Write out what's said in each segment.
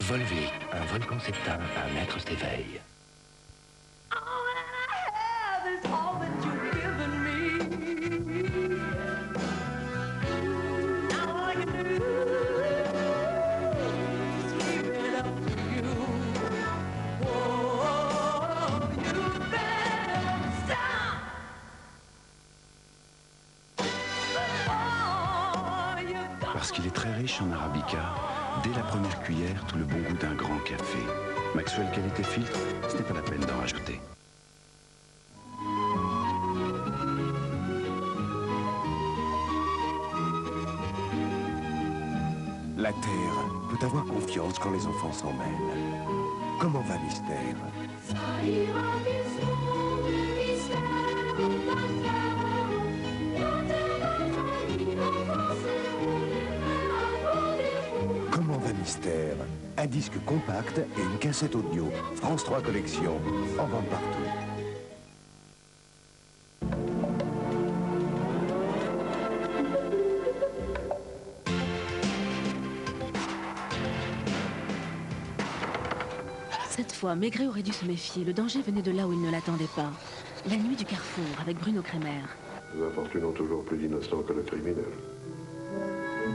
Volvic, un volcan s'éteint, un être s'éveille. Parce qu'il est très riche en arabica, dès la première cuillère, tout le bon goût d'un grand café. Maxwell Qualité Filtre, ce n'est pas la peine d'en rajouter. La Terre peut avoir confiance quand les enfants s'en mêlent. Comment va Mystère? Comment va Mystère? Un disque compact et une cassette audio. France 3 Collection, en vente partout. Cette fois, Maigret aurait dû se méfier. Le danger venait de là où il ne l'attendait pas. La nuit du carrefour, avec Bruno Kremer. Les infortunés ont toujours plus d'innocents que le criminel.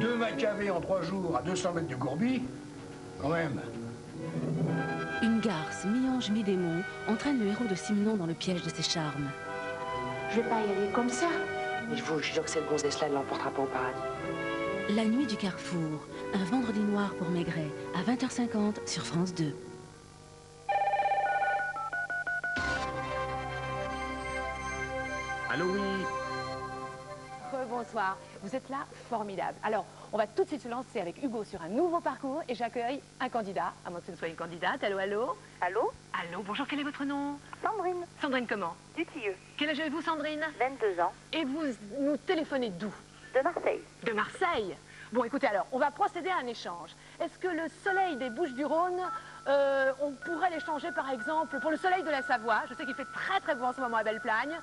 2 Maccabées en 3 jours à 200 mètres du Gourbi, quand même. Une garce, mi-ange, mi-démon, entraîne le héros de Simenon dans le piège de ses charmes. Je vais pas y aller comme ça. Mais je vous jure que cette gonzesse-là ne l'emportera pas au paradis. La nuit du carrefour, un vendredi noir pour Maigret, à 20h50 sur France 2. Allô, oui. Rebonsoir. Vous êtes là, formidable. Alors, on va tout de suite se lancer avec Hugo sur un nouveau parcours et j'accueille un candidat, à moins que ce ne soit une candidate. Allô, allô? Allô? Allô, bonjour, quel est votre nom? Sandrine. Sandrine comment? Dutilleux. Quel âge avez-vous, Sandrine? 22 ans. Et vous nous téléphonez d'où? De Marseille. De Marseille? Bon, écoutez, alors, on va procéder à un échange. Est-ce que le soleil des Bouches-du-Rhône, on pourrait l'échanger, par exemple, pour le soleil de la Savoie? Je sais qu'il fait très très beau en ce moment à Belle-Plagne.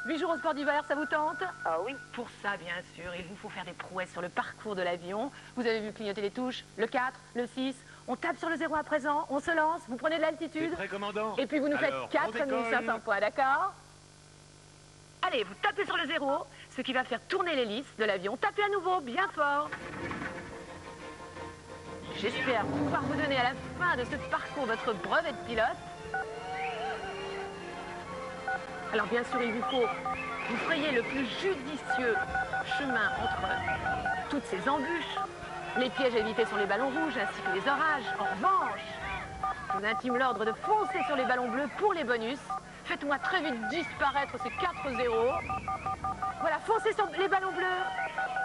8 jours au sport d'hiver, ça vous tente? Ah oui. Pour ça, bien sûr, il vous faut faire des prouesses sur le parcours de l'avion. Vous avez vu clignoter les touches, le 4, le 6. On tape sur le 0 à présent, on se lance, vous prenez de l'altitude. Prêt, commandant? Et puis vous nous faites Alors, 4500 points, d'accord? Allez, vous tapez sur le 0, ce qui va faire tourner l'hélice de l'avion. Tapez à nouveau, bien fort. J'espère pouvoir vous donner à la fin de ce parcours votre brevet de pilote. Alors bien sûr, il vous faut vous frayer le plus judicieux chemin entre toutes ces embûches. Les pièges à éviter sont les ballons rouges ainsi que les orages. En revanche, je vous intime l'ordre de foncer sur les ballons bleus pour les bonus. Faites-moi très vite disparaître ces 4-0. Voilà, foncez sur les ballons bleus.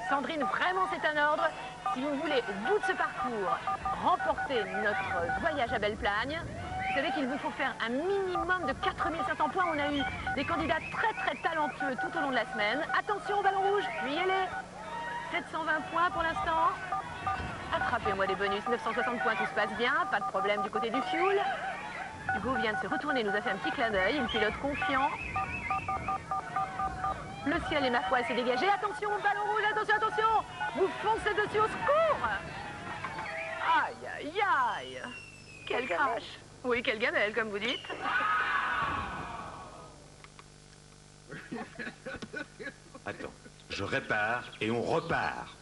Sandrine, vraiment c'est un ordre. Si vous voulez, au bout de ce parcours, remporter notre voyage à Belle-Plagne, vous savez qu'il vous faut faire un minimum de 4500 points. On a eu des candidats très très talentueux tout au long de la semaine. Attention au ballon rouge, fuyez-les. 720 points pour l'instant. Attrapez-moi des bonus, 960 points, tout se passe bien. Pas de problème du côté du fuel. Hugo vient de se retourner, nous a fait un petit clin d'œil. Il pilote confiant. Le ciel est ma foi s'est dégagé. Attention au ballon rouge, attention, attention. Vous foncez dessus, au secours. Aïe, aïe, aïe. Quel crash. Oui, quelle gamelle, comme vous dites. Attends, je répare et on repart.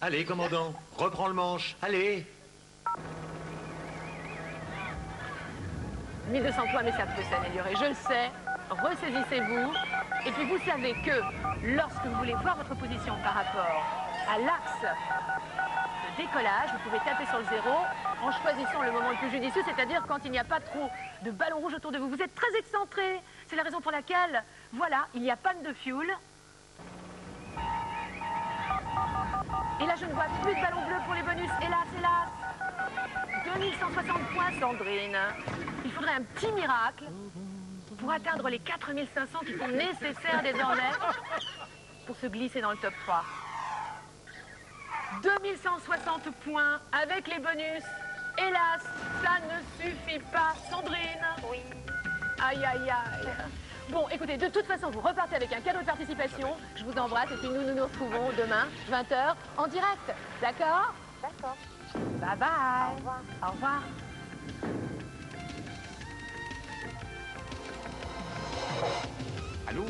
Allez, commandant, reprends le manche, allez. 1200 points, mais ça peut s'améliorer, je le sais. Ressaisissez-vous. Et puis vous savez que lorsque vous voulez voir votre position par rapport à l'axe de décollage, vous pouvez taper sur le 0 en choisissant le moment le plus judicieux, c'est-à-dire quand il n'y a pas trop de ballons rouges autour de vous. Vous êtes très excentré. C'est la raison pour laquelle, voilà, il y a panne de fuel. Et là, je ne vois plus de ballons bleus pour les bonus. Hélas, hélas. 2160 points, Sandrine. Il faudrait un petit miracle pour atteindre les 4500 qui sont nécessaires désormais pour se glisser dans le top 3. 2160 points avec les bonus. Hélas, ça ne suffit pas, Sandrine. Oui. Aïe, aïe, aïe. Bon, écoutez, de toute façon, vous repartez avec un cadeau de participation. Je vous embrasse et puis nous nous retrouvons demain, 20h, en direct. D'accord? D'accord. Bye bye. Au revoir. Au revoir. Allô?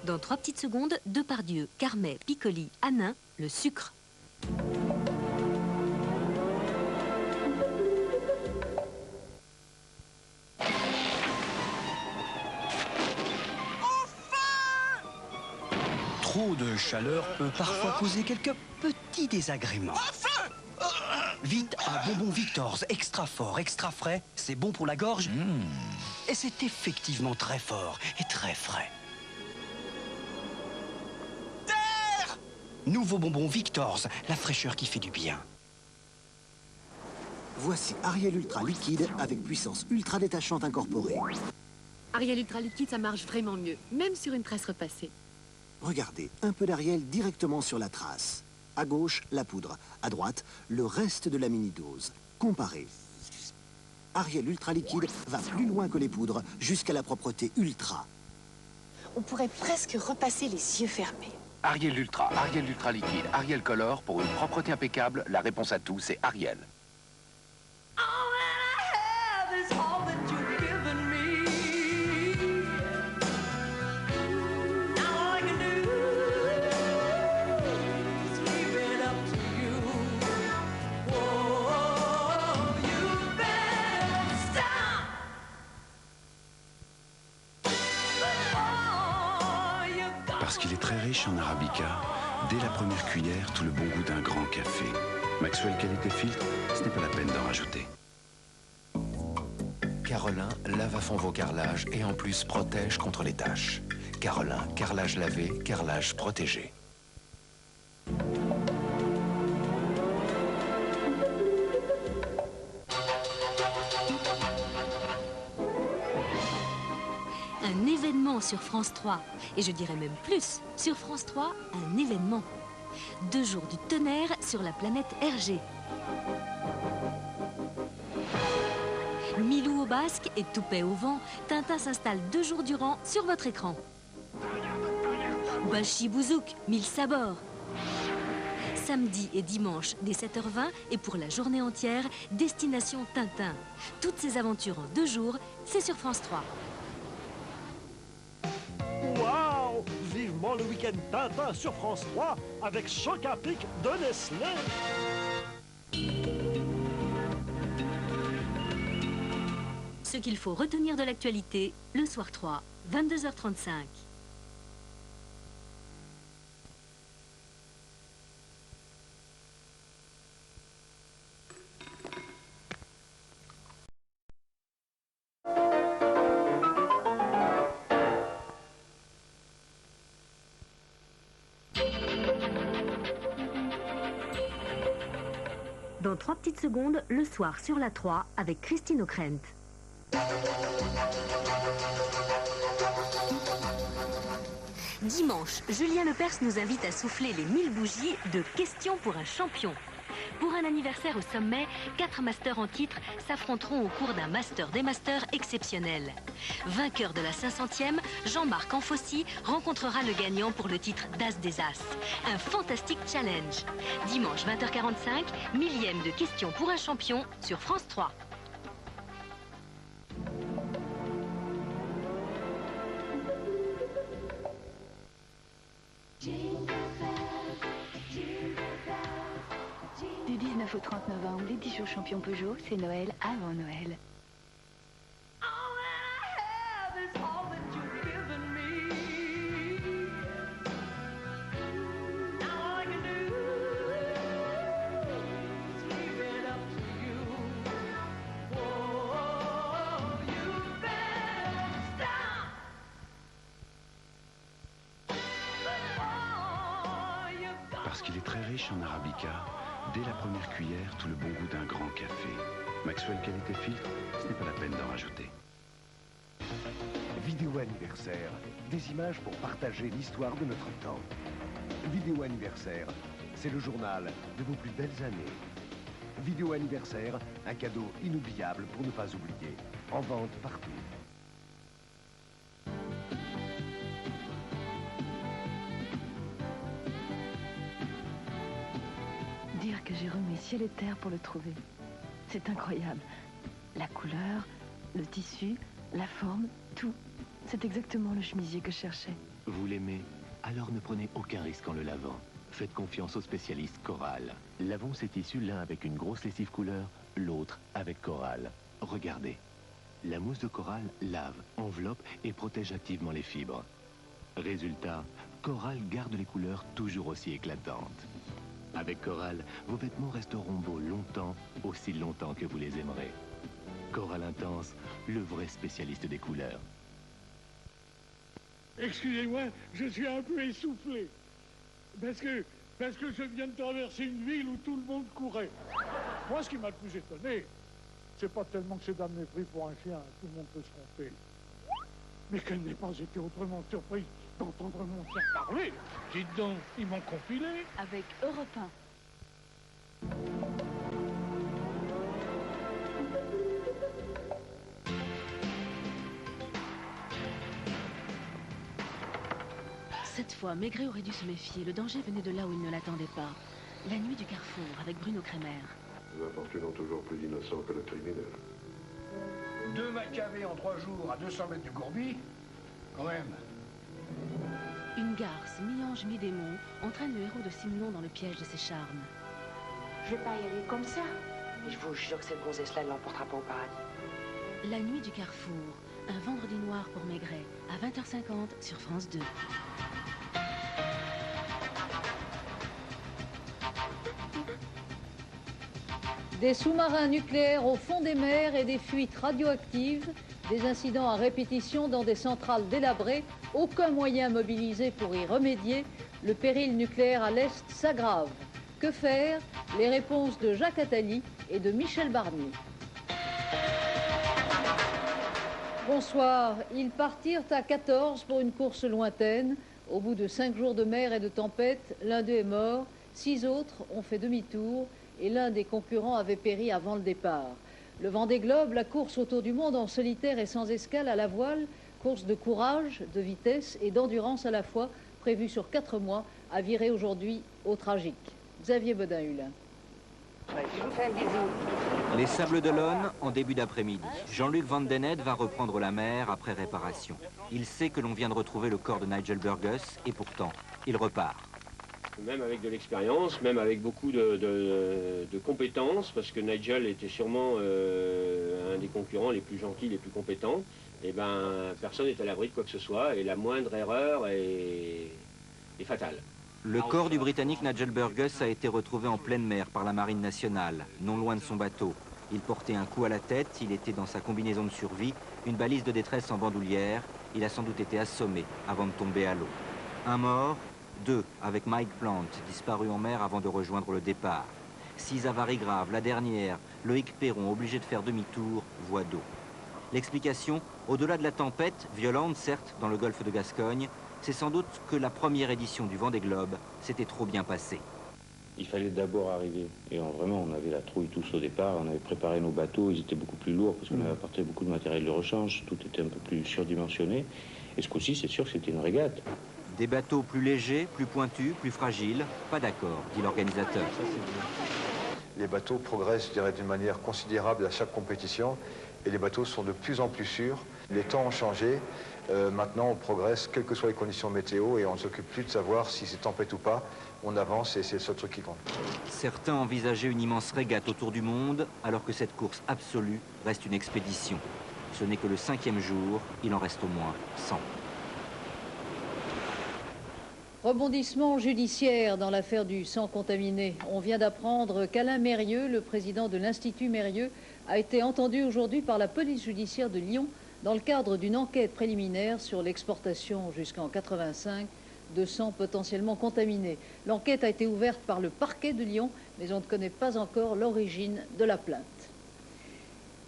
Dans 3 petites secondes, Depardieu, Carmet, Piccoli, Hanin, le sucre. Trop de chaleur peut parfois causer quelques petits désagréments. Vite, un bonbon Victor's extra fort, extra frais, c'est bon pour la gorge. Et c'est effectivement très fort et très frais. Terre! Nouveau bonbon Victor's, la fraîcheur qui fait du bien. Voici Ariel Ultra liquide avec puissance ultra détachante incorporée. Ariel Ultra liquide, ça marche vraiment mieux, même sur une trace repassée. Regardez, un peu d'Ariel directement sur la trace. À gauche, la poudre. À droite, le reste de la mini-dose. Comparez. Ariel Ultra liquide va plus loin que les poudres, jusqu'à la propreté ultra. On pourrait presque repasser les yeux fermés. Ariel Ultra liquide, Ariel Color, pour une propreté impeccable, la réponse à tout, c'est Ariel. Parce qu'il est très riche en arabica, dès la première cuillère, tout le bon goût d'un grand café. Maxwell Qualité Filtre, ce n'est pas la peine d'en rajouter. Carolin lave à fond vos carrelages et en plus protège contre les taches. Carolin, carrelage lavé, carrelage protégé. Un événement sur France 3. Et je dirais même plus, sur France 3, un événement. 2 jours du tonnerre sur la planète Hergé. Milou au basque et Toupet au vent, Tintin s'installe 2 jours durant sur votre écran. Bachi Bouzouk, 1000 sabords. Samedi et dimanche dès 7h20 et pour la journée entière, Destination Tintin. Toutes ces aventures en 2 jours, c'est sur France 3. Waouh! Vivement le week-end Tintin sur France 3 avec Choc à pic de Nestlé. Ce qu'il faut retenir de l'actualité, le soir 3, 22h35. Dans 3 petites secondes, le soir sur la 3 avec Christine O'Krent. Dimanche, Julien Lepers nous invite à souffler les 1000 bougies de Questions pour un champion. Pour un anniversaire au sommet, 4 masters en titre s'affronteront au cours d'un master des masters exceptionnel. Vainqueur de la 500e, Jean-Marc Anfossi rencontrera le gagnant pour le titre d'As des As. Un fantastique challenge. Dimanche 20h45, 1000e de Questions pour un champion sur France 3. Du 19 au 30 novembre, les 10 jours champions Peugeot, c'est Noël avant Noël. Parce qu'il est très riche en arabica, dès la première cuillère, tout le bon goût d'un grand café. Maxwell Qualité Filtre, ce n'est pas la peine d'en rajouter. Vidéo anniversaire, des images pour partager l'histoire de notre temps. Vidéo anniversaire, c'est le journal de vos plus belles années. Vidéo anniversaire, un cadeau inoubliable pour ne pas oublier. En vente partout. ciel et terre pour le trouver. C'est incroyable. La couleur, le tissu, la forme, tout. C'est exactement le chemisier que je cherchais. Vous l'aimez? Alors ne prenez aucun risque en le lavant. Faites confiance aux spécialistes Coral. Lavons ces tissus l'un avec une grosse lessive couleur, l'autre avec Coral. Regardez. La mousse de Coral lave, enveloppe et protège activement les fibres. Résultat, Coral garde les couleurs toujours aussi éclatantes. Avec Coral, vos vêtements resteront beaux longtemps, aussi longtemps que vous les aimerez. Coral Intense, le vrai spécialiste des couleurs. Excusez-moi, je suis un peu essoufflé. Parce que je viens de traverser une ville où tout le monde courait. Moi, ce qui m'a le plus étonné, c'est pas tellement que ces dames m'aient pris pour un chien, tout le monde peut se tromper, mais qu'elle n'ait pas été autrement surprise d'entendre mon chien parler. Dites donc, ils m'ont compilé. Avec Europe 1. Cette fois, Maigret aurait dû se méfier. Le danger venait de là où il ne l'attendait pas. La nuit du carrefour, avec Bruno Kremer. Nous importunons toujours plus d'innocents que le criminel. 2 Maccabées en 3 jours à 200 mètres du Gourbi, quand même. Une garce, mi-ange, mi-démon, entraîne le héros de Simon dans le piège de ses charmes. Je vais pas y aller comme ça. Mais je vous jure que cette gonzesse-là ne l'emportera pas au paradis. La nuit du carrefour, un vendredi noir pour Maigret, à 20h50 sur France 2. Des sous-marins nucléaires au fond des mers et des fuites radioactives, des incidents à répétition dans des centrales délabrées, aucun moyen mobilisé pour y remédier, le péril nucléaire à l'Est s'aggrave. Que faire? Les réponses de Jacques Attali et de Michel Barnier. Bonsoir. Ils partirent à 14 pour une course lointaine. Au bout de 5 jours de mer et de tempête, l'un d'eux est mort, 6 autres ont fait demi-tour et l'un des concurrents avait péri avant le départ. Le Vendée Globe, la course autour du monde en solitaire et sans escale à la voile, course de courage, de vitesse et d'endurance à la fois, prévue sur 4 mois, a viré aujourd'hui au tragique. Xavier Bodin-Hulin. Je vous fais un bisou. Les Sables d'Olonne, en début d'après-midi. Jean-Luc Van Den Heede va reprendre la mer après réparation. Il sait que l'on vient de retrouver le corps de Nigel Burgess et pourtant, il repart. Même avec de l'expérience, même avec beaucoup de compétences, parce que Nigel était sûrement un des concurrents les plus gentils, les plus compétents, et ben personne n'est à l'abri de quoi que ce soit, et la moindre erreur est fatale. Le corps du Britannique Nigel Burgess a été retrouvé en pleine mer par la Marine nationale, non loin de son bateau. Il portait un coup à la tête, il était dans sa combinaison de survie, une balise de détresse en bandoulière. Il a sans doute été assommé avant de tomber à l'eau. Un mort, 2 avec Mike Plant, disparu en mer avant de rejoindre le départ. 6 avaries graves, la dernière, Loïc Perron, obligé de faire demi-tour, voie d'eau. L'explication, au-delà de la tempête, violente certes dans le golfe de Gascogne, c'est sans doute que la première édition du Vendée Globe s'était trop bien passée. Il fallait d'abord arriver. Et vraiment, on avait la trouille tous au départ. On avait préparé nos bateaux, ils étaient beaucoup plus lourds parce qu'on avait apporté beaucoup de matériel de rechange. Tout était un peu plus surdimensionné. Et ce coup-ci, c'est sûr que c'était une régate. Des bateaux plus légers, plus pointus, plus fragiles, pas d'accord, dit l'organisateur. Les bateaux progressent, je dirais, d'une manière considérable à chaque compétition et les bateaux sont de plus en plus sûrs. Les temps ont changé, maintenant on progresse, quelles que soient les conditions météo, et on ne s'occupe plus de savoir si c'est tempête ou pas. On avance et c'est le seul truc qui compte. Certains envisageaient une immense régate autour du monde, alors que cette course absolue reste une expédition. Ce n'est que le 5e jour, il en reste au moins 100. Rebondissement judiciaire dans l'affaire du sang contaminé. On vient d'apprendre qu'Alain Mérieux, le président de l'Institut Mérieux, a été entendu aujourd'hui par la police judiciaire de Lyon dans le cadre d'une enquête préliminaire sur l'exportation jusqu'en 1985 de sang potentiellement contaminé. L'enquête a été ouverte par le parquet de Lyon, mais on ne connaît pas encore l'origine de la plainte.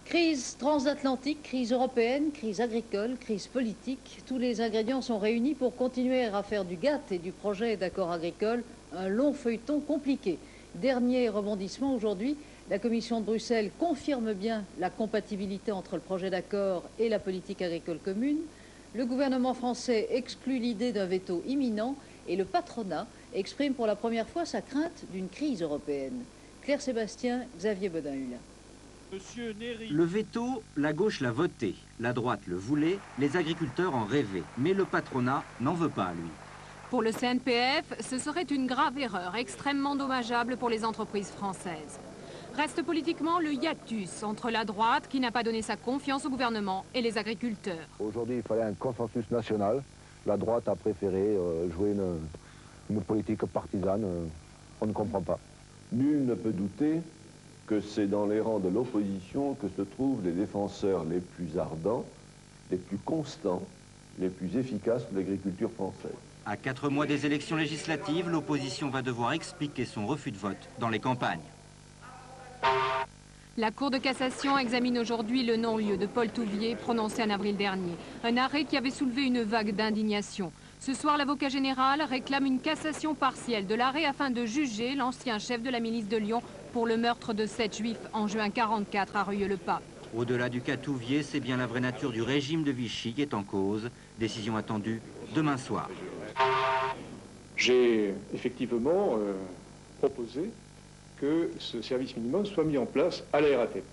Crise transatlantique, crise européenne, crise agricole, crise politique, tous les ingrédients sont réunis pour continuer à faire du GATT et du projet d'accord agricole un long feuilleton compliqué. Dernier rebondissement aujourd'hui, la Commission de Bruxelles confirme bien la compatibilité entre le projet d'accord et la politique agricole commune. Le gouvernement français exclut l'idée d'un veto imminent et le patronat exprime pour la première fois sa crainte d'une crise européenne. Claire Sébastien, Xavier Bodin-Hulin. Le veto, la gauche l'a voté, la droite le voulait, les agriculteurs en rêvaient. Mais le patronat n'en veut pas, lui. Pour le CNPF, ce serait une grave erreur, extrêmement dommageable pour les entreprises françaises. Reste politiquement le hiatus entre la droite, qui n'a pas donné sa confiance au gouvernement, et les agriculteurs. Aujourd'hui, il fallait un consensus national. La droite a préféré jouer une politique partisane. On ne comprend pas. Nul ne peut douter que c'est dans les rangs de l'opposition que se trouvent les défenseurs les plus ardents, les plus constants, les plus efficaces de l'agriculture française. À 4 mois des élections législatives, l'opposition va devoir expliquer son refus de vote dans les campagnes. La Cour de cassation examine aujourd'hui le non-lieu de Paul Touvier, prononcé en avril dernier. Un arrêt qui avait soulevé une vague d'indignation. Ce soir, l'avocat général réclame une cassation partielle de l'arrêt afin de juger l'ancien chef de la milice de Lyon pour le meurtre de 7 juifs en juin 1944 à Rueil-le-Pas. Au-delà du cas Touvier, c'est bien la vraie nature du régime de Vichy qui est en cause. Décision attendue demain soir. J'ai effectivement proposé que ce service minimum soit mis en place à la RATP.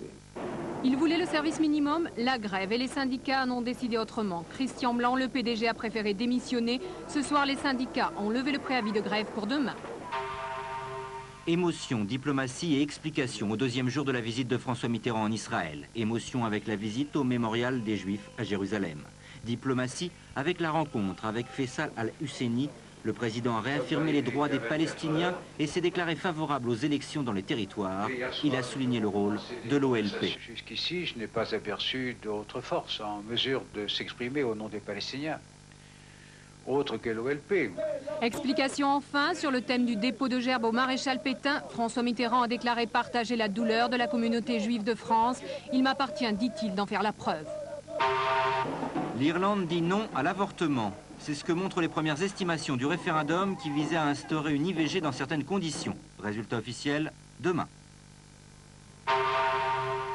Il voulait le service minimum, la grève, et les syndicats en ont décidé autrement. Christian Blanc, le PDG, a préféré démissionner. Ce soir, les syndicats ont levé le préavis de grève pour demain. Émotion, diplomatie et explication au 2e jour de la visite de François Mitterrand en Israël. Émotion avec la visite au mémorial des Juifs à Jérusalem. Diplomatie avec la rencontre avec Faisal al-Husseini. Le président a réaffirmé les droits des Palestiniens et s'est déclaré favorable aux élections dans les territoires. Il a souligné le rôle de l'OLP. Jusqu'ici, je n'ai pas aperçu d'autres forces en mesure de s'exprimer au nom des Palestiniens, autre que l'OLP. Explication enfin sur le thème du dépôt de gerbes au maréchal Pétain. François Mitterrand a déclaré partager la douleur de la communauté juive de France. Il m'appartient, dit-il, d'en faire la preuve. L'Irlande dit non à l'avortement. C'est ce que montrent les premières estimations du référendum qui visait à instaurer une IVG dans certaines conditions. Résultat officiel, demain.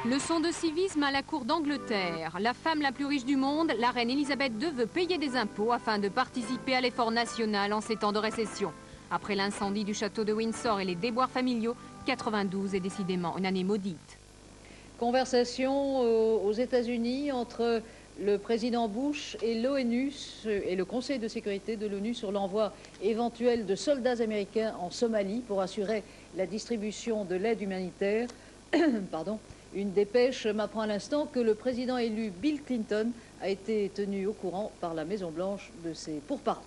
Leçon de civisme à la cour d'Angleterre. La femme la plus riche du monde, la reine Elisabeth II, veut payer des impôts afin de participer à l'effort national en ces temps de récession. Après l'incendie du château de Windsor et les déboires familiaux, 92 est décidément une année maudite. Conversation aux États-Unis entre le président Bush et l'ONU et le Conseil de sécurité de l'ONU sur l'envoi éventuel de soldats américains en Somalie pour assurer la distribution de l'aide humanitaire. Pardon. Une dépêche m'apprend à l'instant que le président élu Bill Clinton a été tenu au courant par la Maison-Blanche de ces pourparlers.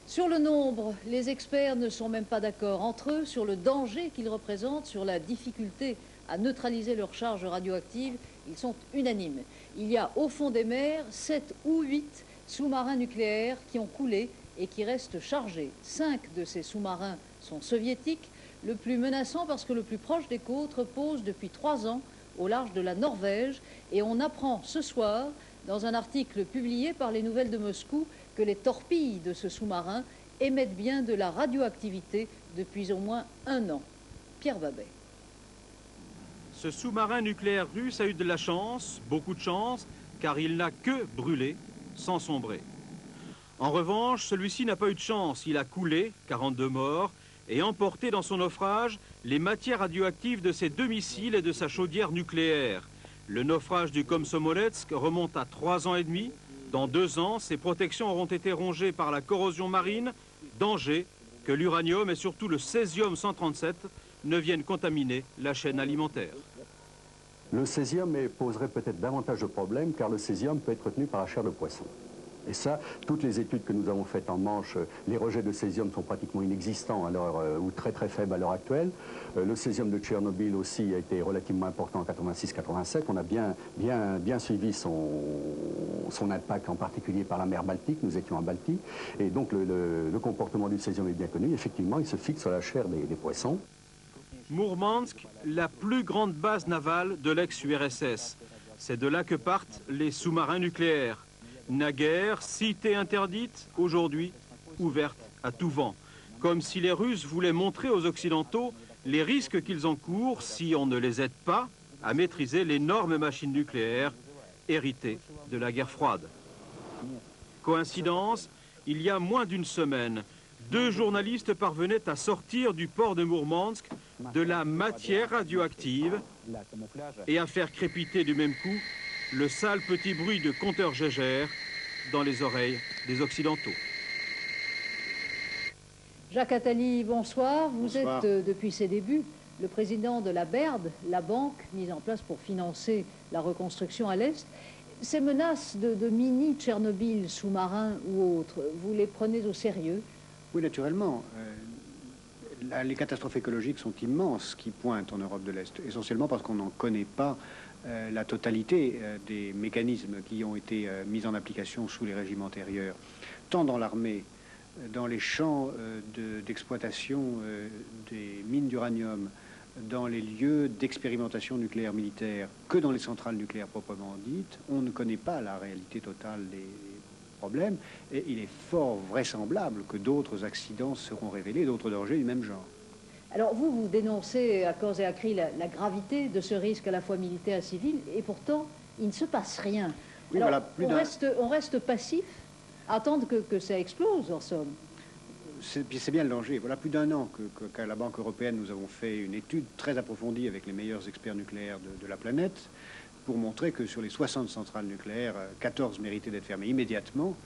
Sur le nombre, les experts ne sont même pas d'accord entre eux sur le danger qu'ils représentent, sur la difficulté à neutraliser leurs charges radioactives. Ils sont unanimes. Il y a au fond des mers 7 ou 8 sous-marins nucléaires qui ont coulé et qui restent chargés. 5 de ces sous-marins sont soviétiques, le plus menaçant parce que le plus proche des côtes repose depuis 3 ans au large de la Norvège. Et on apprend ce soir, dans un article publié par les Nouvelles de Moscou, que les torpilles de ce sous-marin émettent bien de la radioactivité depuis au moins 1 an. Pierre Babet. Ce sous-marin nucléaire russe a eu de la chance, beaucoup de chance, car il n'a que brûlé, sans sombrer. En revanche, celui-ci n'a pas eu de chance. Il a coulé, 42 morts, et emporté dans son naufrage les matières radioactives de ses 2 missiles et de sa chaudière nucléaire. Le naufrage du Komsomolets remonte à 3 ans et demi. Dans 2 ans, ses protections auront été rongées par la corrosion marine. Danger que l'uranium et surtout le césium-137 ne viennent contaminer la chaîne alimentaire. Le césium poserait peut-être davantage de problèmes car le césium peut être retenu par la chair de poisson. Et ça, toutes les études que nous avons faites en Manche, les rejets de césium sont pratiquement inexistants à l'heure, ou très très faibles à l'heure actuelle. Le césium de Tchernobyl aussi a été relativement important en 86-87. On a bien suivi son impact, en particulier par la mer Baltique. Nous étions en Baltique. Et donc le comportement du césium est bien connu. Effectivement, il se fixe sur la chair des poissons. Mourmansk, la plus grande base navale de l'ex-URSS. C'est de là que partent les sous-marins nucléaires. Naguère, cité interdite, aujourd'hui ouverte à tout vent. Comme si les Russes voulaient montrer aux Occidentaux les risques qu'ils encourent si on ne les aide pas à maîtriser l'énorme machine nucléaire héritée de la guerre froide. Coïncidence, il y a moins d'une semaine, 2 journalistes parvenaient à sortir du port de Mourmansk de la matière radioactive et à faire crépiter du même coup le sale petit bruit de compteur Gégère dans les oreilles des Occidentaux. Jacques Attali, bonsoir. Vous Bonsoir. êtes, depuis ses débuts, le président de la BERD, la banque mise en place pour financer la reconstruction à l'Est. Ces menaces de mini-Tchernobyl sous-marins ou autres, vous les prenez au sérieux? Oui, naturellement. Les catastrophes écologiques sont immenses qui pointent en Europe de l'Est, essentiellement parce qu'on n'en connaît pas la totalité des mécanismes qui ont été mis en application sous les régimes antérieurs, tant dans l'armée, dans les champs d'exploitation des mines d'uranium, dans les lieux d'expérimentation nucléaire militaire, que dans les centrales nucléaires proprement dites. On ne connaît pas la réalité totale des problèmes, et il est fort vraisemblable que d'autres accidents seront révélés, d'autres dangers du même genre. Alors vous dénoncez à corps et à cri la gravité de ce risque à la fois militaire et civil, et pourtant il ne se passe rien. Oui, Alors, voilà, on reste passif, à attendre que ça explose en somme. C'est bien le danger. Voilà plus d'un an qu'à la Banque européenne, nous avons fait une étude très approfondie avec les meilleurs experts nucléaires de la planète pour montrer que sur les 60 centrales nucléaires, 14 méritaient d'être fermées immédiatement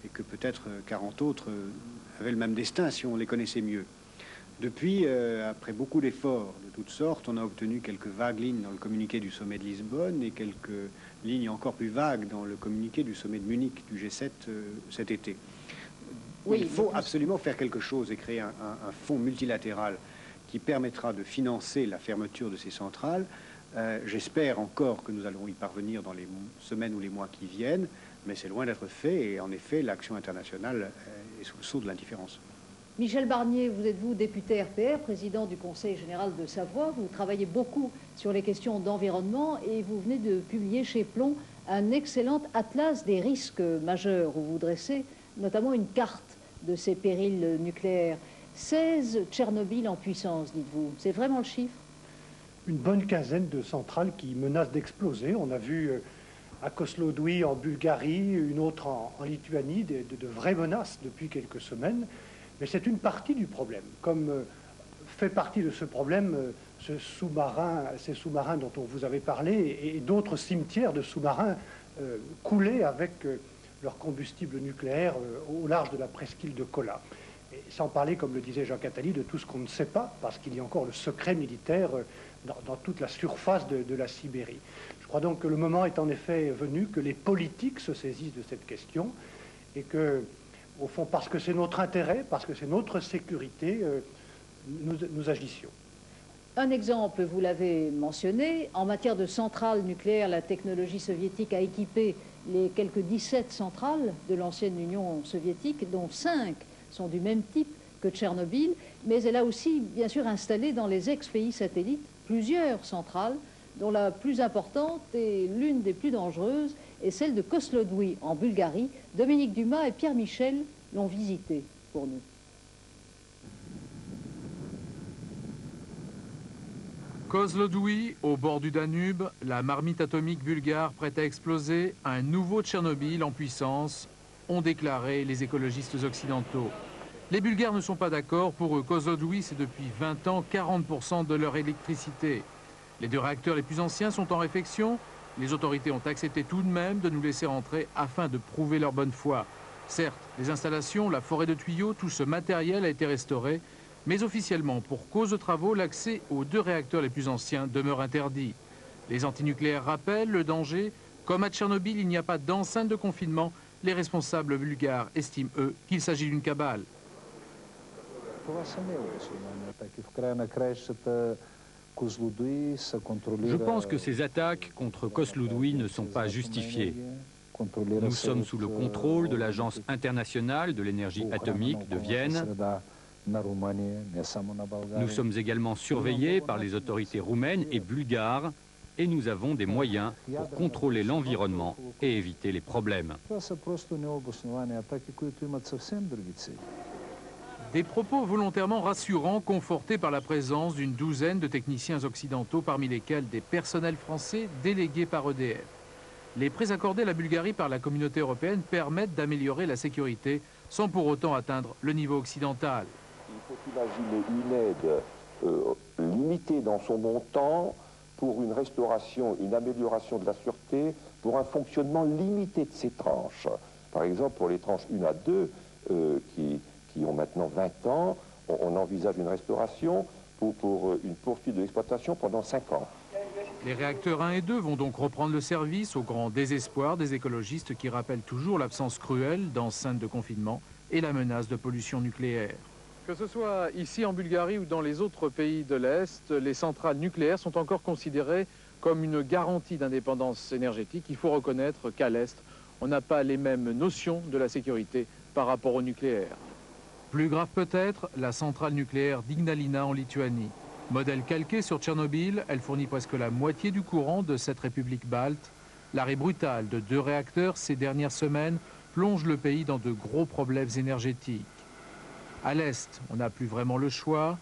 et que peut-être 40 autres avaient le même destin si on les connaissait mieux. Depuis, après beaucoup d'efforts de toutes sortes, on a obtenu quelques vagues lignes dans le communiqué du sommet de Lisbonne et quelques lignes encore plus vagues dans le communiqué du sommet de Munich du G7 cet été. Oui, il faut absolument faire quelque chose et créer un fonds multilatéral qui permettra de financer la fermeture de ces centrales. J'espère encore que nous allons y parvenir dans les semaines ou les mois qui viennent, mais c'est loin d'être fait et en effet l'action internationale est sous le sceau de l'indifférence. Michel Barnier, vous êtes député RPR, président du Conseil général de Savoie. Vous travaillez beaucoup sur les questions d'environnement et vous venez de publier chez Plomb un excellent atlas des risques majeurs où vous dressez notamment une carte de ces périls nucléaires. 16 Tchernobyl en puissance, dites-vous. C'est vraiment le chiffre? Une bonne quinzaine de centrales qui menacent d'exploser. On a vu à Kozlodui en Bulgarie, une autre en Lituanie, de vraies menaces depuis quelques semaines. Mais c'est une partie du problème. Comme fait partie de ce problème ces sous-marins dont on vous avait parlé et d'autres cimetières de sous-marins coulés avec leur combustible nucléaire au large de la presqu'île de Kola. Et sans parler, comme le disait Jacques Attali, de tout ce qu'on ne sait pas, parce qu'il y a encore le secret militaire dans toute la surface de la Sibérie. Je crois donc que le moment est en effet venu que les politiques se saisissent de cette question et que, au fond, parce que c'est notre intérêt, parce que c'est notre sécurité, nous agissions. Un exemple, vous l'avez mentionné, en matière de centrales nucléaires, la technologie soviétique a équipé les quelques 17 centrales de l'ancienne Union soviétique, dont 5 sont du même type que Tchernobyl, mais elle a aussi, bien sûr, installé dans les ex-pays satellites plusieurs centrales, dont la plus importante et l'une des plus dangereuses est celle de Kozlodui, en Bulgarie. Dominique Dumas et Pierre Michel l'ont visité pour nous. Kozlodui, au bord du Danube, la marmite atomique bulgare prête à exploser, un nouveau Tchernobyl en puissance, ont déclaré les écologistes occidentaux. Les Bulgares ne sont pas d'accord. Pour eux, Kozlodui, c'est depuis 20 ans 40% de leur électricité. Les 2 réacteurs les plus anciens sont en réfection. Les autorités ont accepté tout de même de nous laisser rentrer afin de prouver leur bonne foi. Certes, les installations, la forêt de tuyaux, tout ce matériel a été restauré, mais officiellement, pour cause de travaux, l'accès aux 2 réacteurs les plus anciens demeure interdit. Les antinucléaires rappellent le danger. Comme à Tchernobyl, il n'y a pas d'enceinte de confinement. Les responsables bulgares estiment, eux, qu'il s'agit d'une cabale. Je pense que ces attaques contre Kozlodui ne sont pas justifiées. Nous sommes sous le contrôle de l'Agence internationale de l'énergie atomique de Vienne. Nous sommes également surveillés par les autorités roumaines et bulgares et nous avons des moyens pour contrôler l'environnement et éviter les problèmes. Des propos volontairement rassurants, confortés par la présence d'une douzaine de techniciens occidentaux, parmi lesquels des personnels français délégués par EDF. Les prêts accordés à la Bulgarie par la communauté européenne permettent d'améliorer la sécurité sans pour autant atteindre le niveau occidental. Il faut imaginer une aide limité dans son montant pour une restauration, une amélioration de la sûreté, pour un fonctionnement limité de ces tranches. Par exemple, pour les tranches 1 à 2, qui ont maintenant 20 ans, on envisage une restauration pour une poursuite de l'exploitation pendant 5 ans. Les réacteurs 1 et 2 vont donc reprendre le service au grand désespoir des écologistes qui rappellent toujours l'absence cruelle d'enceintes de confinement et la menace de pollution nucléaire. Que ce soit ici en Bulgarie ou dans les autres pays de l'Est, les centrales nucléaires sont encore considérées comme une garantie d'indépendance énergétique. Il faut reconnaître qu'à l'Est, on n'a pas les mêmes notions de la sécurité par rapport au nucléaire. Plus grave peut-être, la centrale nucléaire d'Ignalina en Lituanie. Modèle calqué sur Tchernobyl, elle fournit presque la moitié du courant de cette république balte. L'arrêt brutal de 2 réacteurs ces dernières semaines plonge le pays dans de gros problèmes énergétiques. À l'Est, on n'a plus vraiment le choix,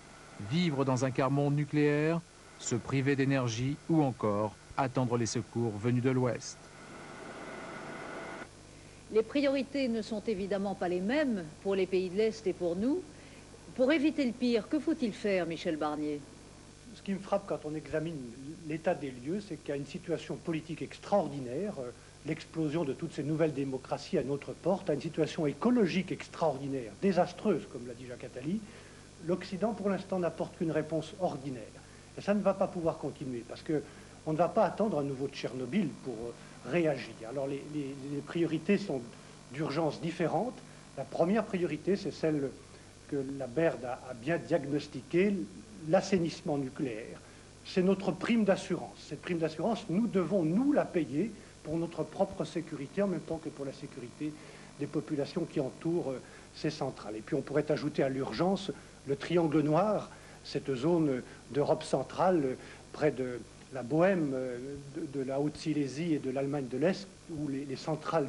vivre dans un quart-monde nucléaire, se priver d'énergie ou encore attendre les secours venus de l'Ouest. Les priorités ne sont évidemment pas les mêmes pour les pays de l'Est et pour nous. Pour éviter le pire, que faut-il faire, Michel Barnier? Ce qui me frappe quand on examine l'état des lieux, c'est qu'il y a une situation politique extraordinaire, l'explosion de toutes ces nouvelles démocraties à notre porte, à une situation écologique extraordinaire, désastreuse, comme l'a dit Jacques Attali. L'Occident, pour l'instant, n'apporte qu'une réponse ordinaire. Et ça ne va pas pouvoir continuer, parce qu'on ne va pas attendre un nouveau Tchernobyl pour réagir. Alors les priorités sont d'urgence différentes. La première priorité, c'est celle que la BERD a bien diagnostiquée, l'assainissement nucléaire. C'est notre prime d'assurance. Cette prime d'assurance, nous devons nous la payer pour notre propre sécurité, en même temps que pour la sécurité des populations qui entourent ces centrales. Et puis on pourrait ajouter à l'urgence le triangle noir, cette zone d'Europe centrale, près de la Bohème, de la Haute-Silésie et de l'Allemagne de l'Est, où les centrales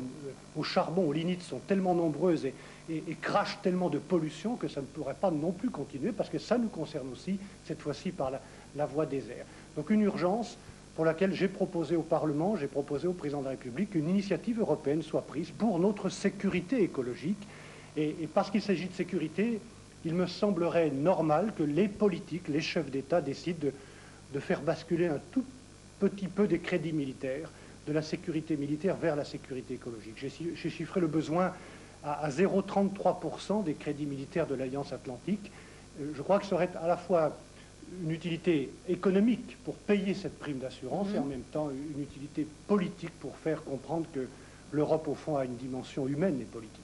au charbon, au lignite sont tellement nombreuses et crachent tellement de pollution que ça ne pourrait pas non plus continuer, parce que ça nous concerne aussi, cette fois-ci par la voie des airs. Donc une urgence pour laquelle j'ai proposé au Parlement, j'ai proposé au Président de la République qu'une initiative européenne soit prise pour notre sécurité écologique. Et parce qu'il s'agit de sécurité, il me semblerait normal que les politiques, les chefs d'État décident de faire basculer un tout petit peu des crédits militaires, de la sécurité militaire vers la sécurité écologique. J'ai chiffré le besoin à 0,33% des crédits militaires de l'Alliance Atlantique. Je crois que ce serait à la fois une utilité économique pour payer cette prime d'assurance et en même temps une utilité politique pour faire comprendre que l'Europe, au fond, a une dimension humaine et politique.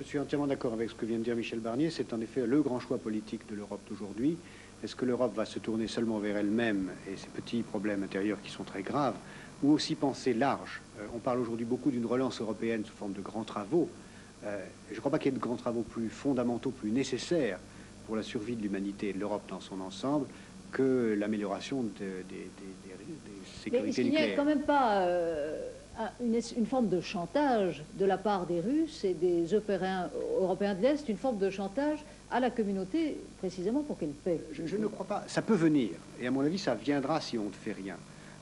Je suis entièrement d'accord avec ce que vient de dire Michel Barnier. C'est en effet le grand choix politique de l'Europe d'aujourd'hui. Est-ce que l'Europe va se tourner seulement vers elle-même et ses petits problèmes intérieurs qui sont très graves, ou aussi penser large? On parle aujourd'hui beaucoup d'une relance européenne sous forme de grands travaux. Je ne crois pas qu'il y ait de grands travaux plus fondamentaux, plus nécessaires pour la survie de l'humanité et de l'Europe dans son ensemble que l'amélioration des sécurités nucléaires. Mais est-ce qu'il n'y a quand même pas une forme de chantage de la part des Russes et des Européens de l'Est, une forme de chantage à la communauté, précisément pour qu'elle paie? Je ne crois pas. Ça peut venir, et à mon avis, ça viendra si on ne fait rien.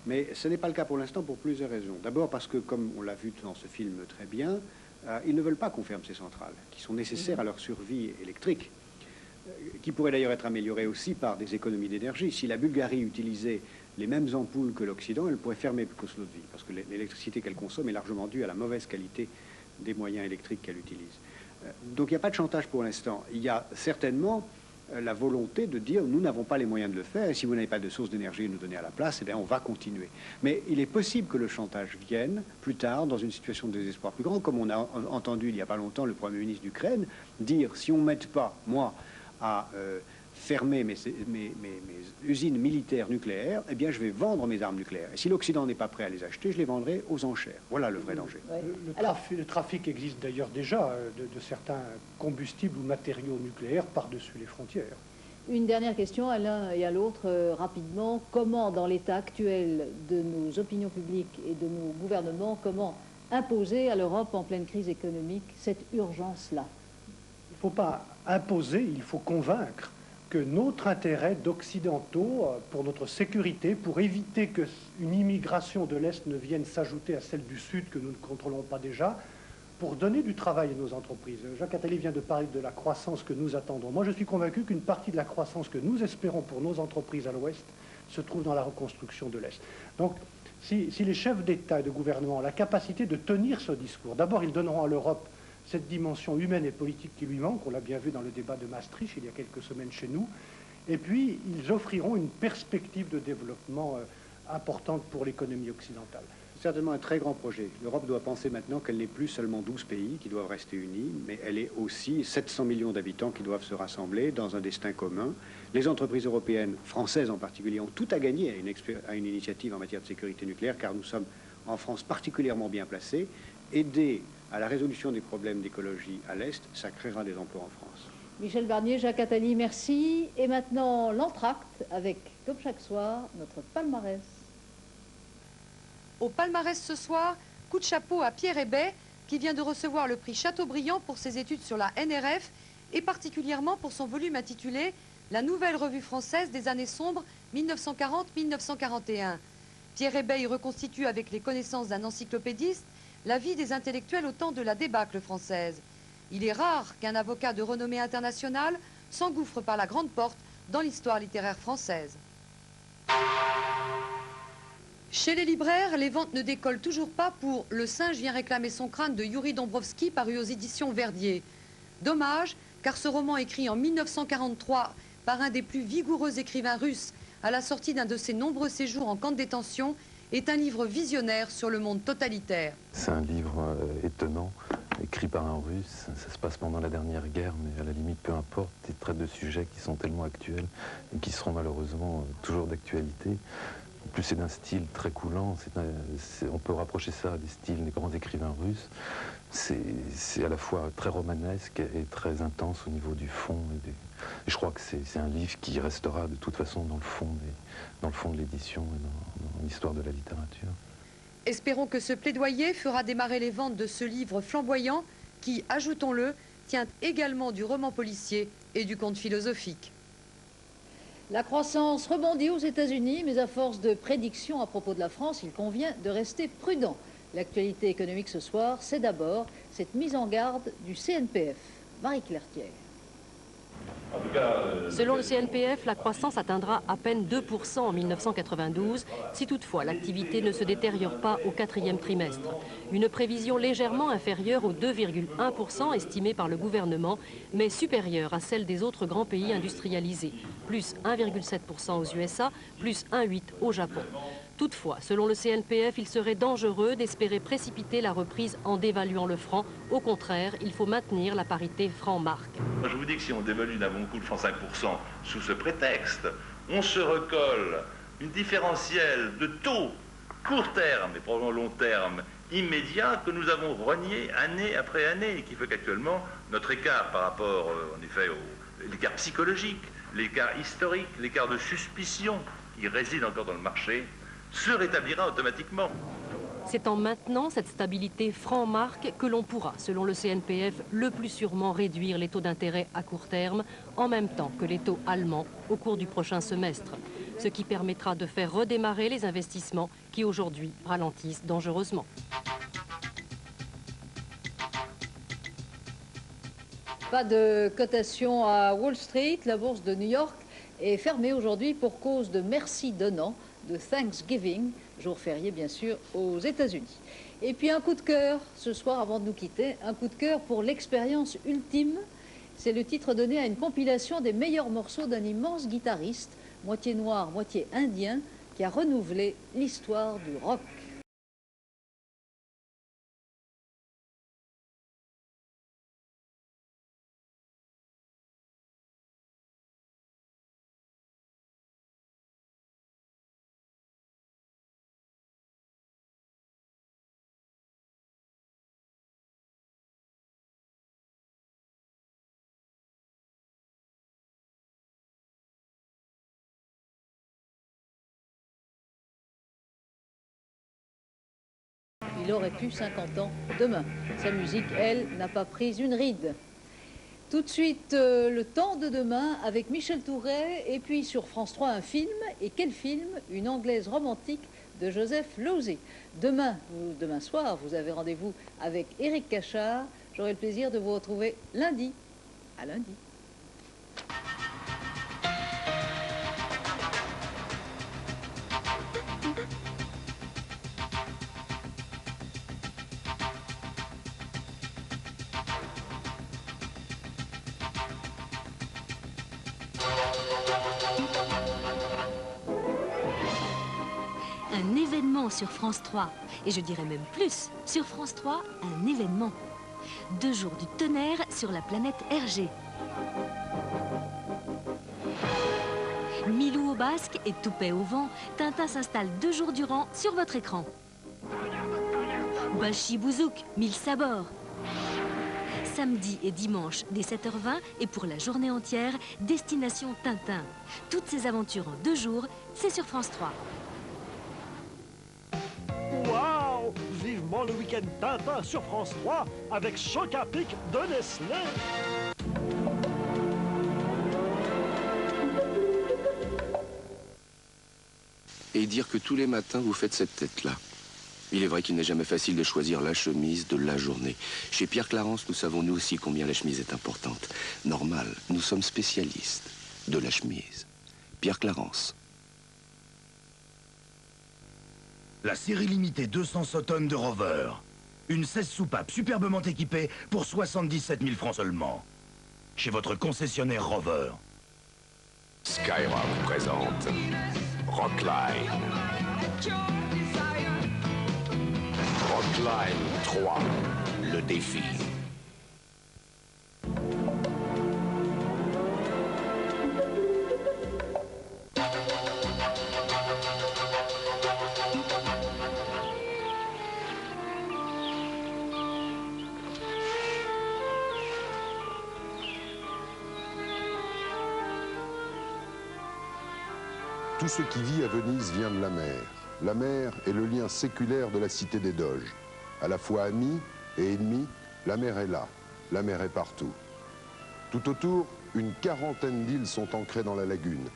Mais ce n'est pas le cas pour l'instant pour plusieurs raisons. D'abord parce que, comme on l'a vu dans ce film très bien, ils ne veulent pas qu'on ferme ces centrales, qui sont nécessaires à leur survie électrique, qui pourrait d'ailleurs être améliorée aussi par des économies d'énergie. Si la Bulgarie utilisait les mêmes ampoules que l'Occident, elle pourrait fermer Kozloduy, parce que l'électricité qu'elle consomme est largement due à la mauvaise qualité des moyens électriques qu'elle utilise. Donc il n'y a pas de chantage pour l'instant. Il y a certainement la volonté de dire nous n'avons pas les moyens de le faire, et si vous n'avez pas de source d'énergie à nous donner à la place, eh bien on va continuer. Mais il est possible que le chantage vienne plus tard dans une situation de désespoir plus grand, comme on a entendu il n'y a pas longtemps le Premier ministre d'Ukraine dire si on ne m'aide pas, moi, à fermer mes usines militaires nucléaires, eh bien je vais vendre mes armes nucléaires. Et si l'Occident n'est pas prêt à les acheter, je les vendrai aux enchères. Voilà le vrai danger. Le trafic existe d'ailleurs déjà de certains combustibles ou matériaux nucléaires par-dessus les frontières. Une dernière question à l'un et à l'autre, rapidement. Comment, dans l'état actuel de nos opinions publiques et de nos gouvernements, comment imposer à l'Europe en pleine crise économique cette urgence-là? Il ne faut pas imposer, il faut convaincre que notre intérêt d'occidentaux pour notre sécurité, pour éviter qu'une immigration de l'Est ne vienne s'ajouter à celle du Sud que nous ne contrôlons pas déjà, pour donner du travail à nos entreprises. Jacques Attali vient de parler de la croissance que nous attendons. Moi, je suis convaincu qu'une partie de la croissance que nous espérons pour nos entreprises à l'Ouest se trouve dans la reconstruction de l'Est. Donc, si les chefs d'État et de gouvernement ont la capacité de tenir ce discours, d'abord, ils donneront à l'Europe cette dimension humaine et politique qui lui manque, on l'a bien vu dans le débat de Maastricht il y a quelques semaines chez nous, et puis ils offriront une perspective de développement importante pour l'économie occidentale. Certainement un très grand projet. L'Europe doit penser maintenant qu'elle n'est plus seulement 12 pays qui doivent rester unis, mais elle est aussi 700 millions d'habitants qui doivent se rassembler dans un destin commun. Les entreprises européennes, françaises en particulier, ont tout à gagner à une initiative en matière de sécurité nucléaire, car nous sommes en France particulièrement bien placés. Aider à la résolution des problèmes d'écologie à l'Est, ça créera des emplois en France. Michel Barnier, Jacques Attali, merci. Et maintenant, l'entracte avec, comme chaque soir, notre palmarès. Au palmarès ce soir, coup de chapeau à Pierre Hébet, qui vient de recevoir le prix Chateaubriand pour ses études sur la NRF et particulièrement pour son volume intitulé « La nouvelle revue française des années sombres 1940-1941 ». Pierre Hébet y reconstitue avec les connaissances d'un encyclopédiste la vie des intellectuels au temps de la débâcle française. Il est rare qu'un avocat de renommée internationale s'engouffre par la grande porte dans l'histoire littéraire française. Chez les libraires, les ventes ne décollent toujours pas pour « Le singe vient réclamer son crâne » de Yuri Dombrovski, paru aux éditions Verdier. Dommage, car ce roman écrit en 1943 par un des plus vigoureux écrivains russes à la sortie d'un de ses nombreux séjours en camp de détention est un livre visionnaire sur le monde totalitaire. C'est un livre étonnant, écrit par un russe. Ça se passe pendant la dernière guerre, mais à la limite, peu importe. Il traite de sujets qui sont tellement actuels et qui seront malheureusement toujours d'actualité. En plus, c'est d'un style très coulant. On peut rapprocher ça des styles des grands écrivains russes. C'est à la fois très romanesque et très intense au niveau du fond. Et je crois que c'est un livre qui restera de toute façon dans le fond de l'édition et dans l'histoire de la littérature. Espérons que ce plaidoyer fera démarrer les ventes de ce livre flamboyant qui, ajoutons-le, tient également du roman policier et du conte philosophique. La croissance rebondit aux États-Unis, mais à force de prédictions à propos de la France, il convient de rester prudent. L'actualité économique ce soir, c'est d'abord cette mise en garde du CNPF. Marie-Claire Thiers. Selon le CNPF, la croissance atteindra à peine 2% en 1992, si toutefois l'activité ne se détériore pas au quatrième trimestre. Une prévision légèrement inférieure aux 2,1% estimés par le gouvernement, mais supérieure à celle des autres grands pays industrialisés, plus 1,7% aux USA, plus 1,8% au Japon. Toutefois, selon le CNPF, il serait dangereux d'espérer précipiter la reprise en dévaluant le franc. Au contraire, il faut maintenir la parité franc-marque. Je vous dis que si on dévalue d'un bon coup le franc 5% sous ce prétexte, on se recolle une différentielle de taux court terme et probablement long terme immédiat que nous avons renié année après année et qui fait qu'actuellement notre écart par rapport en effet l'écart psychologique, l'écart historique, l'écart de suspicion qui réside encore dans le marché se rétablira automatiquement. C'est en maintenant cette stabilité franc-marque que l'on pourra, selon le CNPF, le plus sûrement réduire les taux d'intérêt à court terme, en même temps que les taux allemands au cours du prochain semestre, ce qui permettra de faire redémarrer les investissements qui aujourd'hui ralentissent dangereusement. Pas de cotation à Wall Street, la bourse de New York est fermée aujourd'hui pour cause de merci donnant, de Thanksgiving, jour férié bien sûr aux États-Unis. Et puis un coup de cœur ce soir avant de nous quitter, un coup de cœur pour l'expérience ultime. C'est le titre donné à une compilation des meilleurs morceaux d'un immense guitariste, moitié noir, moitié indien, qui a renouvelé l'histoire du rock. Il aurait eu 50 ans demain. Sa musique, elle, n'a pas pris une ride. Tout de suite, le temps de demain avec Michel Touret. Et puis sur France 3, un film. Et quel film? Une anglaise romantique de Joseph Losey. Demain soir, vous avez rendez-vous avec Éric Cachard. J'aurai le plaisir de vous retrouver lundi. À lundi. Un événement sur France 3. Et je dirais même plus, sur France 3, un événement. 2 jours du tonnerre sur la planète Hergé. Milou au basque et Toupet au vent, Tintin s'installe 2 jours durant sur votre écran. Bachi Bouzouk, 1000 sabords. Samedi et dimanche dès 7h20 et pour la journée entière, Destination Tintin. Toutes ces aventures en 2 jours, c'est sur France 3. Waouh! Vivement le week-end Tintin sur France 3 avec Choc à pic de Nestlé. Et dire que tous les matins vous faites cette tête-là. Il est vrai qu'il n'est jamais facile de choisir la chemise de la journée. Chez Pierre Clarence, nous savons nous aussi combien la chemise est importante. Normal, nous sommes spécialistes de la chemise. Pierre Clarence. La série limitée 200 tonnes de Rover. Une 16 soupapes superbement équipée pour 77 000 francs seulement. Chez votre concessionnaire Rover. Skyrock présente Rockline. Rockline 3, le défi. Tout ce qui vit à Venise vient de la mer. La mer est le lien séculaire de la cité des Doges. À la fois amie et ennemie, la mer est là. La mer est partout. Tout autour, une quarantaine d'îles sont ancrées dans la lagune.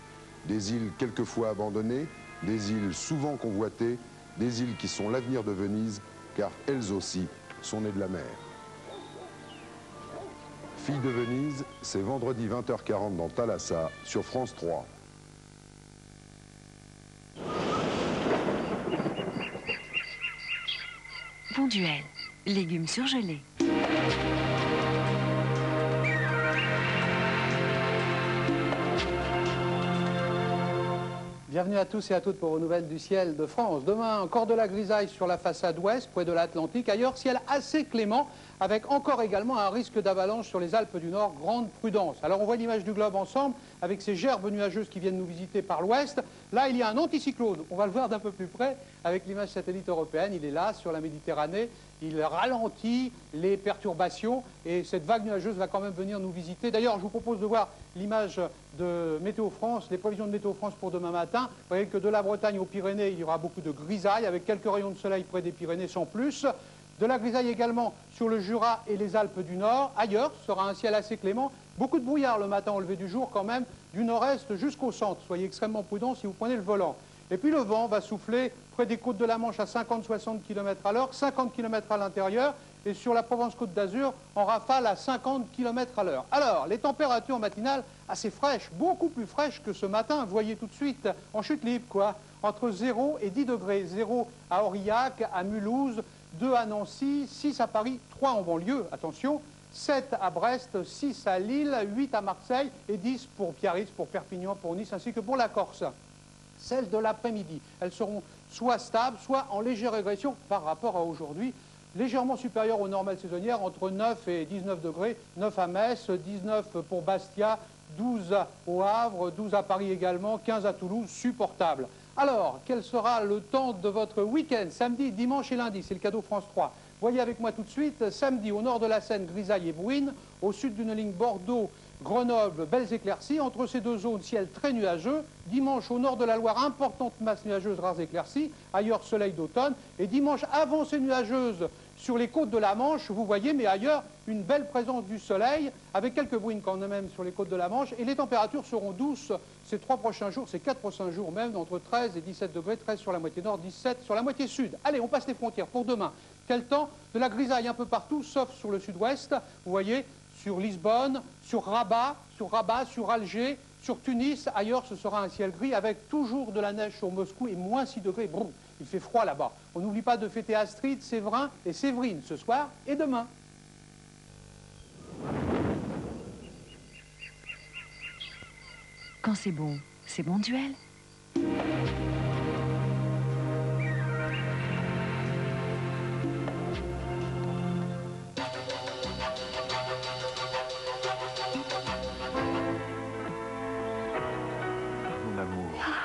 Des îles quelquefois abandonnées, des îles souvent convoitées, des îles qui sont l'avenir de Venise, car elles aussi sont nées de la mer. Filles de Venise, c'est vendredi 20h40 dans Thalassa, sur France 3. Bon duel, légumes surgelés. Bienvenue à tous et à toutes pour vos nouvelles du ciel de France. Demain, encore de la grisaille sur la façade ouest, près de l'Atlantique. Ailleurs, ciel assez clément, avec encore également un risque d'avalanche sur les Alpes du Nord. Grande prudence. Alors, on voit l'image du globe ensemble, avec ces gerbes nuageuses qui viennent nous visiter par l'ouest. Là, il y a un anticyclone. On va le voir d'un peu plus près avec l'image satellite européenne. Il est là, sur la Méditerranée. Il ralentit les perturbations et cette vague nuageuse va quand même venir nous visiter. D'ailleurs, je vous propose de voir l'image de Météo France, les prévisions de Météo France pour demain matin. Vous voyez que de la Bretagne aux Pyrénées, il y aura beaucoup de grisailles avec quelques rayons de soleil près des Pyrénées sans plus. De la grisaille également sur le Jura et les Alpes du Nord. Ailleurs, ce sera un ciel assez clément. Beaucoup de brouillard le matin au lever du jour quand même, du nord-est jusqu'au centre. Soyez extrêmement prudents si vous prenez le volant. Et puis le vent va souffler près des côtes de la Manche à 50-60 km à l'heure, 50 km à l'intérieur, et sur la Provence-Côte d'Azur, en rafale à 50 km à l'heure. Alors, les températures matinales assez fraîches, beaucoup plus fraîches que ce matin, vous voyez tout de suite, en chute libre, quoi, entre 0 et 10 degrés. 0 à Aurillac, à Mulhouse, 2 à Nancy, 6 à Paris, 3 en banlieue, attention, 7 à Brest, 6 à Lille, 8 à Marseille et 10 pour Biarritz, pour Perpignan, pour Nice, ainsi que pour la Corse. Celles de l'après-midi, elles seront soit stables, soit en légère régression par rapport à aujourd'hui, légèrement supérieures aux normales saisonnières, entre 9 et 19 degrés, 9 à Metz, 19 pour Bastia, 12 au Havre, 12 à Paris également, 15 à Toulouse, supportable. Alors, quel sera le temps de votre week-end, samedi, dimanche et lundi? C'est le cadeau France 3. Voyez avec moi tout de suite, samedi au nord de la Seine, grisaille et bruine, au sud d'une ligne Bordeaux, Grenoble, belles éclaircies. Entre ces deux zones, ciel très nuageux. Dimanche, au nord de la Loire, importante masse nuageuse, rares éclaircies. Ailleurs, soleil d'automne. Et dimanche, avancée nuageuse sur les côtes de la Manche, vous voyez, mais ailleurs, une belle présence du soleil, avec quelques bruines quand même sur les côtes de la Manche, et les températures seront douces ces 3 prochains jours, ces 4 prochains jours même, entre 13 et 17 degrés, 13 sur la moitié nord, 17 sur la moitié sud. Allez, on passe les frontières pour demain. Quel temps? De la grisaille un peu partout, sauf sur le sud-ouest, vous voyez, sur Lisbonne, sur Rabat, sur Alger, sur Tunis. Ailleurs, ce sera un ciel gris avec toujours de la neige sur Moscou et moins 6 degrés. Brrr, il fait froid là-bas. On n'oublie pas de fêter Astrid, Séverin et Séverine ce soir et demain. Quand c'est bon duel.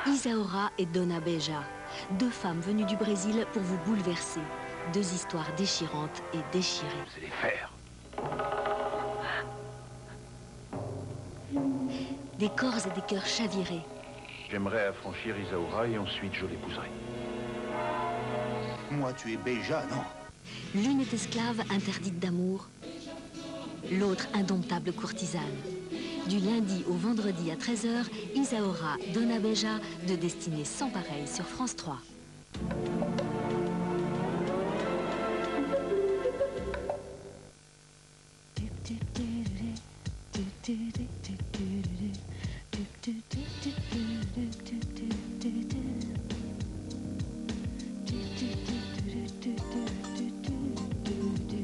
Isaura et Dona Beja, 2 femmes venues du Brésil pour vous bouleverser. 2 histoires déchirantes et déchirées. C'est les fers. Des corps et des cœurs chavirés. J'aimerais affranchir Isaura et ensuite je l'épouserai. Moi, tu es Beja, non? L'une est esclave interdite d'amour, l'autre indomptable courtisane. Du lundi au vendredi à 13h, Isaura, Dona Beja, de destinée sans pareil sur France 3.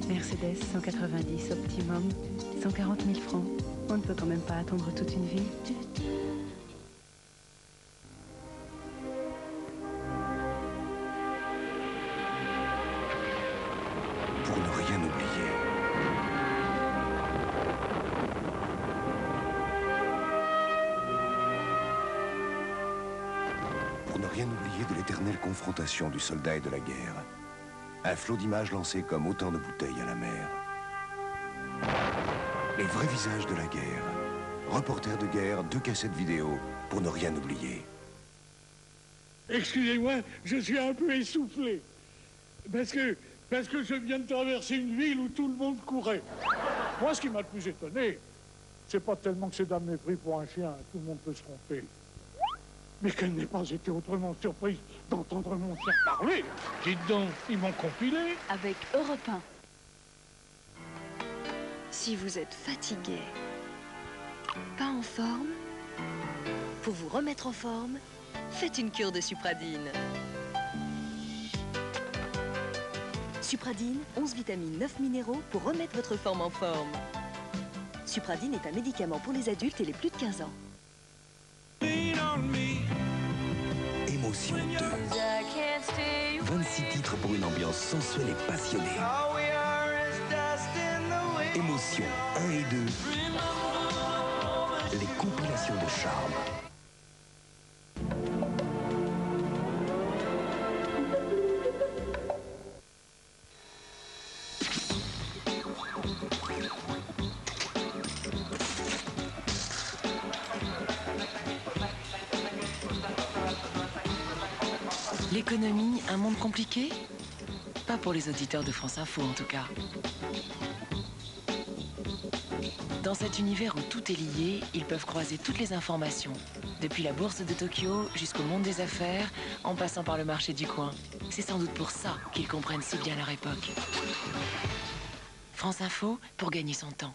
Mercedes 190 Optimum, 140 000 francs. On ne peut quand même pas attendre toute une vie. Pour ne rien oublier. Pour ne rien oublier de l'éternelle confrontation du soldat et de la guerre. Un flot d'images lancées comme autant de bouteilles à la mer. Les vrais visages de la guerre. Reporters de guerre, 2 cassettes vidéo pour ne rien oublier. Excusez-moi, je suis un peu essoufflé. Parce que je viens de traverser une ville où tout le monde courait. Moi, ce qui m'a le plus étonné, c'est pas tellement que ces dames m'aient pris pour un chien, tout le monde peut se tromper. Mais qu'elle n'ait pas été autrement surprise d'entendre mon chien parler. Dites donc, ils m'ont compilé. Avec Europe 1. Si vous êtes fatigué, pas en forme, pour vous remettre en forme, faites une cure de Supradine. Supradine, 11 vitamines, 9 minéraux pour remettre votre forme en forme. Supradine est un médicament pour les adultes et les plus de 15 ans. Émotion 2. 26 titres pour une ambiance sensuelle et passionnée. Émotion 1 et 2. Les compilations de charme. L'économie, un monde compliqué? Pas pour les auditeurs de France Info, en tout cas. Dans cet univers où tout est lié, ils peuvent croiser toutes les informations. Depuis la bourse de Tokyo jusqu'au monde des affaires, en passant par le marché du coin. C'est sans doute pour ça qu'ils comprennent si bien leur époque. France Info, pour gagner son temps.